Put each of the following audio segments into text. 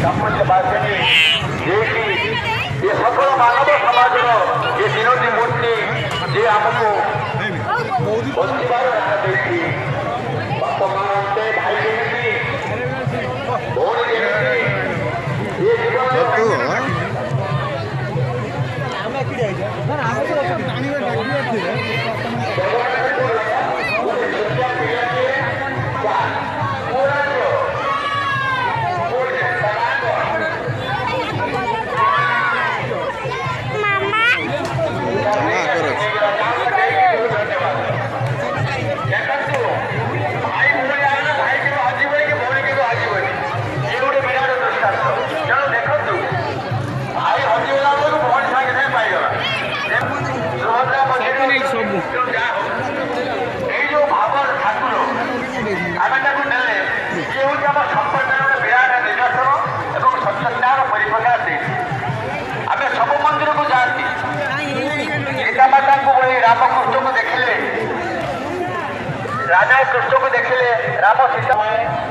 समाजवासिनी ये सकल मानव समाज ये तीनोटी मूर्ति जे आमको बंचिबार देखी बापा माँ भाई जेमती भौणी जेमती ये जीवन रामकृष्ण को देखिले राजा कृष्ण को देखिले राम सीता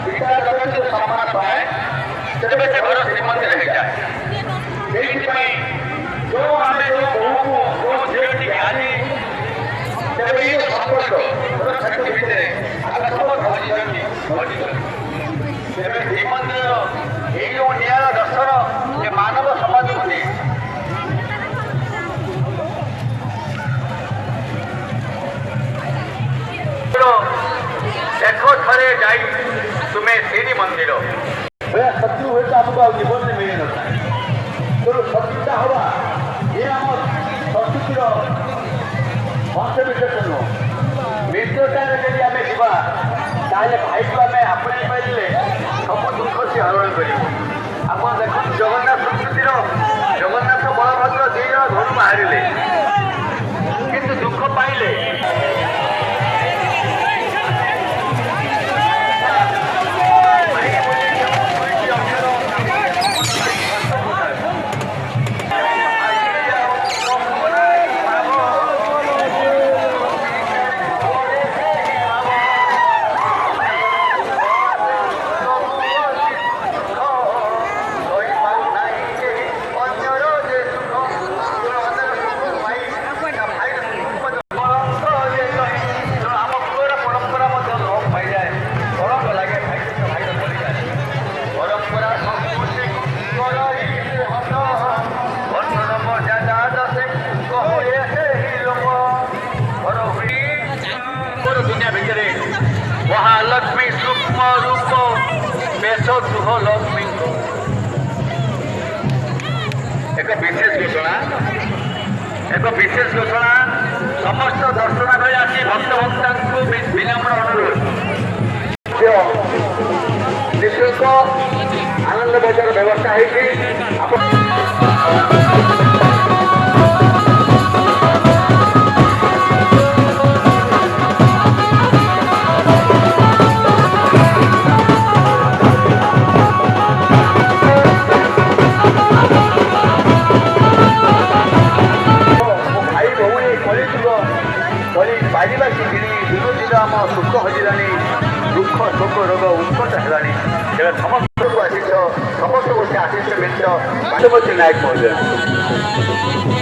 सीता जगत जो सम्मान पाए तेरे से घर श्रीमंदिर हो जाए जो हमें जो बहु को जो ज्ञानी तेरे ये संपर्क पूरा शक्ति भीतर आगे सब भजी तेरे श्रीमंदिर ये जो न्याय दर्शन ये मानव समाज को देखो थरे जाई तुम्हें श्री मंदिर शत्रु हुए तो हमको जीवन में मिले ना तो शत्रुता हवा ये आम संस्कृतिर अंश विशेष नुह मित्रतार यदि आम जा भाई को आम आपणाई पारे सब दुख से हरण कर देख जगन्नाथ संस्कृतिर जगन्नाथ बलभद्र दुई जन घर बाहर किंतु दुख पाइले वहाँ लक्ष्मी सूक्ष्म रूप बेश गृह लक्ष्मी एक विशेष घोषणा समस्त दर्शनार्थी भक्त भक्ता विनम्र अनुरोध निःशुल्क आनंद बजार व्यवस्था है सुख हजिला दुख शोक रोग उत्कट है समस्त को आशीष समस्त आशीष मित्र नायक महोदय।